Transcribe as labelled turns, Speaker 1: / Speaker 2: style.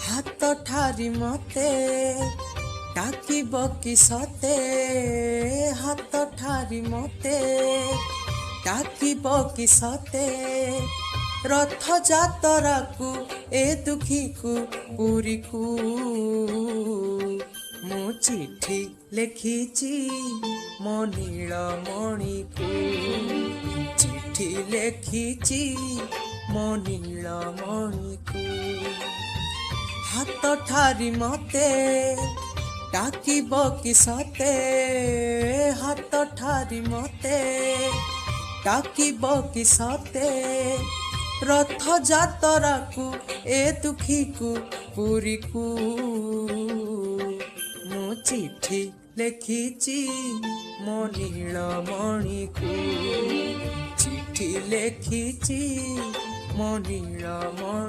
Speaker 1: ହାତ ଠାରି ମତେ ଡାକିବ କି ସତେ, ହାତ ଠାରି ମତେ ଡାକିବ କି ସତେ, ରଥ ଯାତରାକୁ ଏ ଦୁଃଖୀକୁ ପୁରୀକୁ। ମୁଁ ଚିଠି ଲେଖିଛି ମୋ ନୀଳମଣିକୁ, ଚିଠି ଲେଖିଛି ମୋ ନୀଳମଣିକୁ। ହାତ ଠାରି ମତେ ଡାକିବ କି ସତେ, ହାତ ଠାରି ମତେ ଡାକିବ କି ସତେ, ରଥ ଯାତରାକୁ ଏ ଦୁଃଖୀକୁ ପୁରୀକୁ। ମୁଁ ଚିଠି ଲେଖିଛି ମୋ ନୀଳମଣିକୁ, ଚିଠି ଲେଖିଛି ମୋ ନୀଳମଣି।